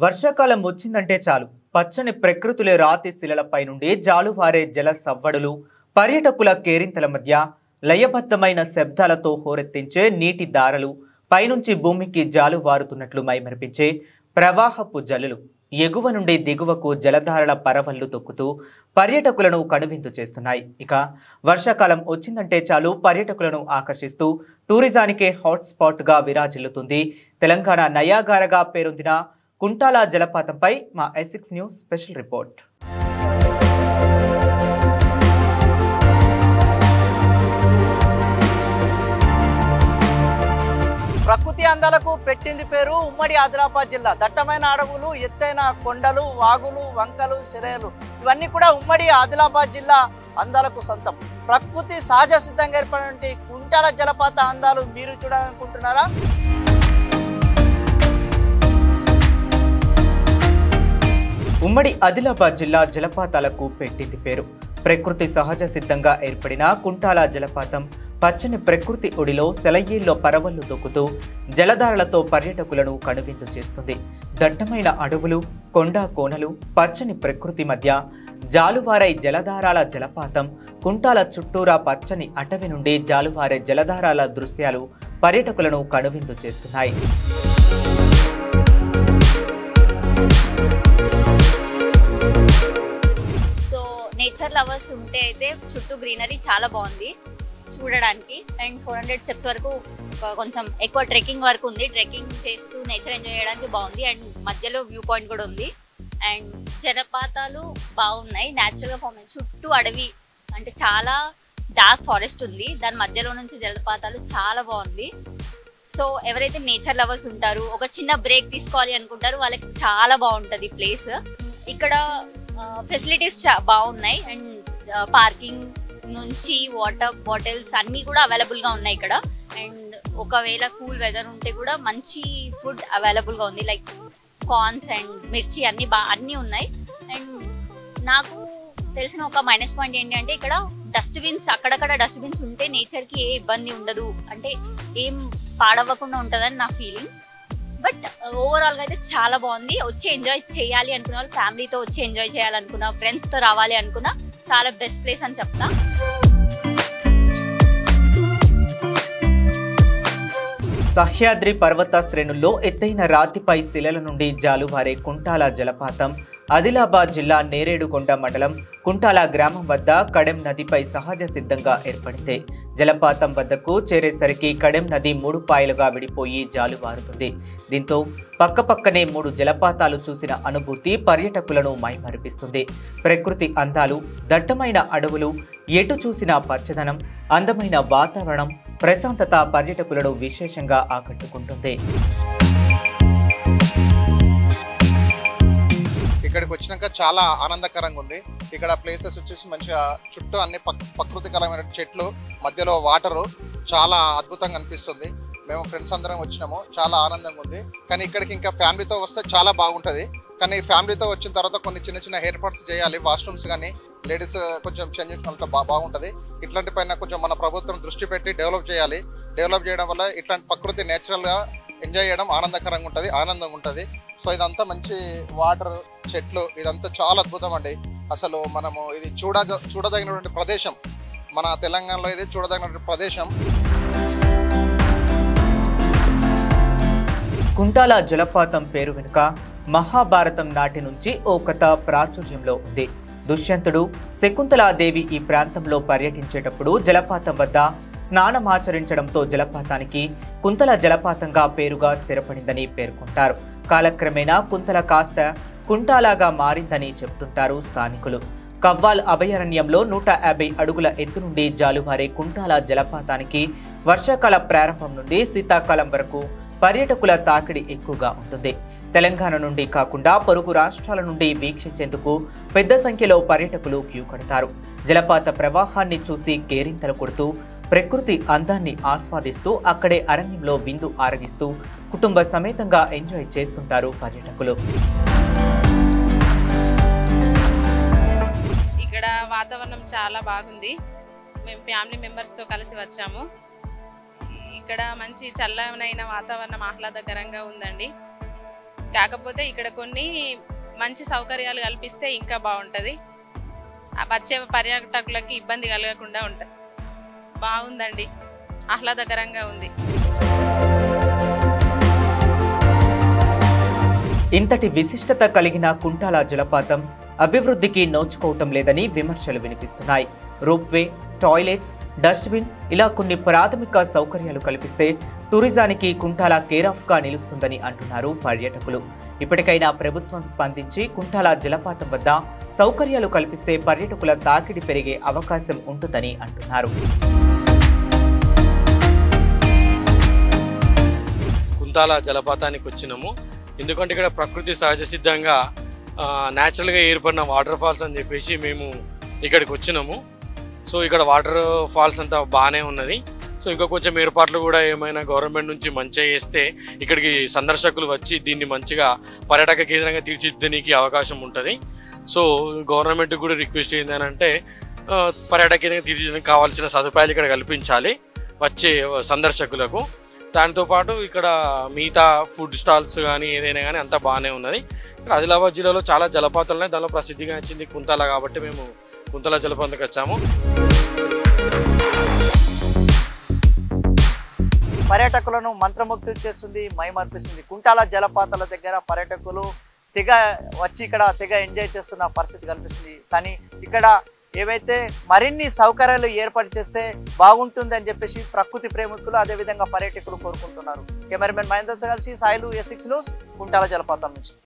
వర్షాకాలం వచ్చిందంటే చాలు పచ్చని ప్రకృతిలో రాతి శిలలపై నుండి జాలువారే జల సవ్వడులు పర్యాటకుల కేరింతల మధ్య లయబద్ధమైన శబ్దాలతో హోరెత్తించే నీటి దారలు పైనుంచి భూమికి జాలువారుతున్నట్లు మైమరిపించే ప్రవాహపు జల్లులు ఎగువ నుండి దిగువకు జలధారల పరవళ్లు తొక్కుతూ పర్యాటకులను కనువిందు చేస్తున్నాయి. ఇక వర్షాకాలం వచ్చిందంటే చాలు పర్యాటకులను ఆకర్షిస్తూ టూరిజానికే హాట్ స్పాట్ గా విరాజిల్లుతుంది తెలంగాణ నయాగారగా పేరొందిన కుంటాల జలపాతంపై మా S6 న్యూస్ స్పెషల్ రిపోర్ట్. ప్రకృతి అందాలకు పెట్టింది పేరు ఉమ్మడి ఆదిలాబాద్ జిల్లా. దట్టమైన అడవులు, ఎత్తైన కొండలు, వాగులు, వంకలు, సిరేలు ఇవన్నీ కూడా ఉమ్మడి ఆదిలాబాద్ జిల్లా అందాలకు సొంతం. ప్రకృతి సహజ సిద్ధంగా ఏర్పడినటువంటి కుంటాల జలపాత అందాలు మీరు చూడాలనుకుంటున్నారా? ఉమ్మడి ఆదిలాబాద్ జిల్లా జలపాతాలకు పెట్టింది పేరు. ప్రకృతి సహజ సిద్ధంగా ఏర్పడిన కుంటాల జలపాతం పచ్చని ప్రకృతి ఒడిలో సెలయేల్లో పరవళ్లు దొక్కుతూ జలధారలతో పర్యాటకులను కనువిందు చేస్తుంది. దట్టమైన అడవులు, కొండ కోనలు, పచ్చని ప్రకృతి మధ్య జాలువారే జలధారాల జలపాతం కుంటాల చుట్టూరా పచ్చని అటవీ నుండి జాలువారే జలధారాల దృశ్యాలు పర్యాటకులను కనువిందు చేస్తున్నాయి. నేచర్ లవర్స్ ఉంటే అయితే చుట్టూ గ్రీనరీ చాలా బాగుంది చూడడానికి. అండ్ 400 స్టెప్స్ వరకు కొంచెం ఎక్కువ ట్రెక్కింగ్ వరకు ఉంది. ట్రెక్కింగ్ చేస్తూ నేచర్ ఎంజాయ్ చేయడానికి బాగుంది. అండ్ మధ్యలో వ్యూ పాయింట్ కూడా ఉంది. అండ్ జలపాతాలు బాగున్నాయి, న్యాచురల్గా ఫామ్ అయ్యి చుట్టూ అడవి, అంటే చాలా డార్క్ ఫారెస్ట్ ఉంది. దాని మధ్యలో నుంచి జలపాతాలు చాలా బాగుంది. సో ఎవరైతే నేచర్ లవర్స్ ఉంటారు, ఒక చిన్న బ్రేక్ తీసుకోవాలి అనుకుంటారు, వాళ్ళకి చాలా బాగుంటుంది ప్లేస్. ఇక్కడ ఫెసిలిటీస్ బాగున్నాయి. అండ్ పార్కింగ్ నుంచి వాటర్ బాటిల్స్ అన్నీ కూడా అవైలబుల్గా ఉన్నాయి ఇక్కడ. అండ్ ఒకవేళ కూల్ వెదర్ ఉంటే కూడా మంచి ఫుడ్ అవైలబుల్గా ఉంది, లైక్ కార్న్స్ అండ్ మిర్చి అన్నీ ఉన్నాయి. అండ్ నాకు తెలిసిన ఒక మైనస్ పాయింట్ ఏంటంటే ఇక్కడ డస్ట్బిన్స్, అక్కడక్కడ డస్ట్బిన్స్ ఉంటే నేచర్కి ఏ ఇబ్బంది ఉండదు, అంటే ఏం పాడవ్వకుండా ఉంటుందని నా ఫీలింగ్. బట్ ఓవరాల్గా అయితే చాలా బాగుంది. వచ్చి ఎంజాయ్ చేయాలి అనుకున్న వాళ్ళు, ఫ్యామిలీతో వచ్చి ఎంజాయ్ చేయాలనుకున్నా, ఫ్రెండ్స్తో రావాలి అనుకున్నా చాలా బెస్ట్ ప్లేస్ అని చెప్తా. సహ్యాద్రి పర్వత శ్రేణుల్లో ఎత్తైన రాతిపై శిలల నుండి జాలువారే కుంటాల జలపాతం ఆదిలాబాద్ జిల్లా నేరేడుకొండ మండలం కుంటాల గ్రామం వద్ద కడెం నదిపై సహజ సిద్ధంగా ఏర్పడితే జలపాతం వద్దకు చేరేసరికి కడెం నది 3 పాయలుగా విడిపోయి జాలువారుతుంది. దీంతో పక్కపక్కనే 3 జలపాతాలు చూసిన అనుభూతి పర్యాటకులను మైమరిపిస్తుంది. ప్రకృతి అందాలు, దట్టమైన అడవులు, ఎటు చూసిన పచ్చదనం, అందమైన వాతావరణం, ప్రశాంతత పర్యాటకులను విశేషంగా ఆకట్టుకుంటుంది. ఇక్కడికి వచ్చినాక చాలా ఆనందకరంగా ఉంది. ఇక్కడ ప్లేసెస్ వచ్చేసి మంచిగా చుట్టూ అన్ని ప్రకృతికరమైన చెట్లు, మధ్యలో వాటరు చాలా అద్భుతంగా అనిపిస్తుంది. మేము ఫ్రెండ్స్ అందరం వచ్చినాము, చాలా ఆనందంగా ఉంది. కానీ ఇక్కడికి ఇంకా ఫ్యామిలీతో వస్తే చాలా బాగుంటుంది. కానీ ఫ్యామిలీతో వచ్చిన తర్వాత కొన్ని చిన్న చిన్న ఏర్పాట్స్ చేయాలి, వాష్రూమ్స్ కానీ లేడీస్ కొంచెం చేంజ్ చేసుకుంటే బాగుంటుంది. ఇట్లాంటి పైన కొంచెం మన ప్రభుత్వం దృష్టి పెట్టి డెవలప్ చేయాలి. డెవలప్ చేయడం వల్ల ఇట్లాంటి ప్రకృతి నేచురల్గా ఎంజాయ్ చేయడం ఆనందంగా ఉంటుంది. సో ఇదంతా మంచి వాటర్, చెట్లు, ఇదంతా చాలా అద్భుతం అండి. అసలు మనము ఇది చూడదగినటువంటి ప్రదేశం, మన తెలంగాణలో ఇది చూడదగినటువంటి ప్రదేశం. కుంటాల జలపాతం పేరు వెనుక మహాభారతం నాటి నుంచి ఓ కథ ప్రాచుర్యంలో ఉంది. దుష్యంతుడు, శకుంతలాదేవి ఈ ప్రాంతంలో పర్యటించేటప్పుడు జలపాతం వద్ద స్నానమాచరించడంతో జలపాతానికి కుంతల జలపాతంగా పేరుగా స్థిరపడిందని పేర్కొంటారు. కాలక్రమేణా కుంతల కాస్త కుంటాలాగా మారిందని చెబుతుంటారు స్థానికులు. కవ్వాల్ అభయారణ్యంలో 150 అడుగుల ఎత్తు నుండి జాలువారే కుంటాల జలపాతానికి వర్షాకాల ప్రారంభం నుండి శీతాకాలం వరకు పర్యాటకుల తాకిడి ఎక్కువగా ఉంటుంది. తెలంగాణ నుండి కాకుండా పొరుగు రాష్ట్రాల నుండి వీక్షించేందుకు పెద్ద సంఖ్యలో పర్యాటకులు క్యూ కడతారు. జలపాత ప్రవాహాన్ని చూసి కేరింతలు కొడుతూ ప్రకృతి అందాన్ని ఆస్వాదిస్తూ అక్కడే అరణ్యంలో విందు ఆరగిస్తూ కుటుంబ సమేతంగా ఎంజాయ్ చేస్తుంటారు పర్యాటకులు. ఇక్కడ వాతావరణం చాలా బాగుంది. మేము ఫ్యామిలీ మెంబర్స్తో కలిసి వచ్చాము. ఇక్కడ మంచి చల్లనైన వాతావరణం ఆహ్లాదకరంగా ఉందండి. కాకపోతే ఇక్కడ కొన్ని మంచి సౌకర్యాలు కల్పిస్తే ఇంకా బాగుంటుంది, వచ్చే పర్యాటకులకి ఇబ్బంది కలగకుండా ఉంటుంది. బాగుందండి, ఆహ్లాదకరంగా ఉంది. ఇంతటి విశిష్టత కలిగిన కుంటాల జలపాతం అభివృద్ధికి నోచుకోవటం లేదని విమర్శలు వినిపిస్తున్నాయి. రోప్వే, టాయిలెట్స్, డస్ట్బిన్ ఇలా కొన్ని ప్రాథమిక సౌకర్యాలు కల్పిస్తే టూరిజానికి కుంటాల కేర్ ఆఫ్ గా నిలుస్తుందని అంటున్నారు పర్యాటకులు. ఇప్పటికైనా ప్రభుత్వం స్పందించి కుంటాల జలపాతం వద్ద సౌకర్యాలు కల్పిస్తే పర్యాటకుల తాకిడి పెరిగే అవకాశం ఉంటుందని అంటున్నారు. కుంటాల జలపాతానికి వచ్చినాము, ఎందుకంటే ఇక్కడ ప్రకృతి సహజ సిద్ధంగా న్యాచురల్గా ఏర్పడిన వాటర్ ఫాల్స్ అని చెప్పేసి మేము ఇక్కడికి వచ్చినాము. సో ఇక్కడ వాటర్ ఫాల్స్ అంతా బాగానే ఉన్నది. సో ఇంకా కొంచెం ఏర్పాట్లు కూడా ఏమైనా గవర్నమెంట్ నుంచి మంచిగా చేస్తే ఇక్కడికి సందర్శకులు వచ్చి దీన్ని మంచిగా పర్యాటక కేంద్రంగా తీర్చిదిద్దడానికి అవకాశం ఉంటుంది. సో గవర్నమెంట్ కూడా రిక్వెస్ట్ ఏంటంటే పర్యాటక కేంద్రంగా తీర్చిదిద్దడానికి కావాల్సిన సదుపాయాలు ఇక్కడ కల్పించాలి వచ్చే సందర్శకులకు. దాంతోపాటు ఇక్కడ మిగతా ఫుడ్ స్టాల్స్ కానీ ఏదైనా కానీ అంతా బాగానే ఉన్నది. ఇక్కడ ఆదిలాబాద్ జిల్లాలో చాలా జలపాతాలు ఉన్నాయి, దానిలో ప్రసిద్ధిగా వచ్చింది కుంటాల, కాబట్టి మేము కుంటాల జలపాతానికి వచ్చాము. పర్యాటకులను మంత్రముగ్ధులు చేస్తుంది, మైమర్పిస్తుంది. కుంటాల జలపాతాల దగ్గర పర్యాటకులు తెగ వచ్చి ఇక్కడ తెగ ఎంజాయ్ చేస్తున్న పరిస్థితి కనిపిస్తుంది. కానీ ఇక్కడ ఏవైతే మరిన్ని సౌకర్యాలు ఏర్పాటు చేస్తే బాగుంటుంది అని చెప్పేసి ప్రకృతి ప్రేమికులు అదేవిధంగా పర్యాటకులు కోరుకుంటున్నారు. కెమెరామెన్ మహేందర్తో కలిసి సాయిలు, S6 న్యూస్, కుంటాల జలపాతం నుంచి.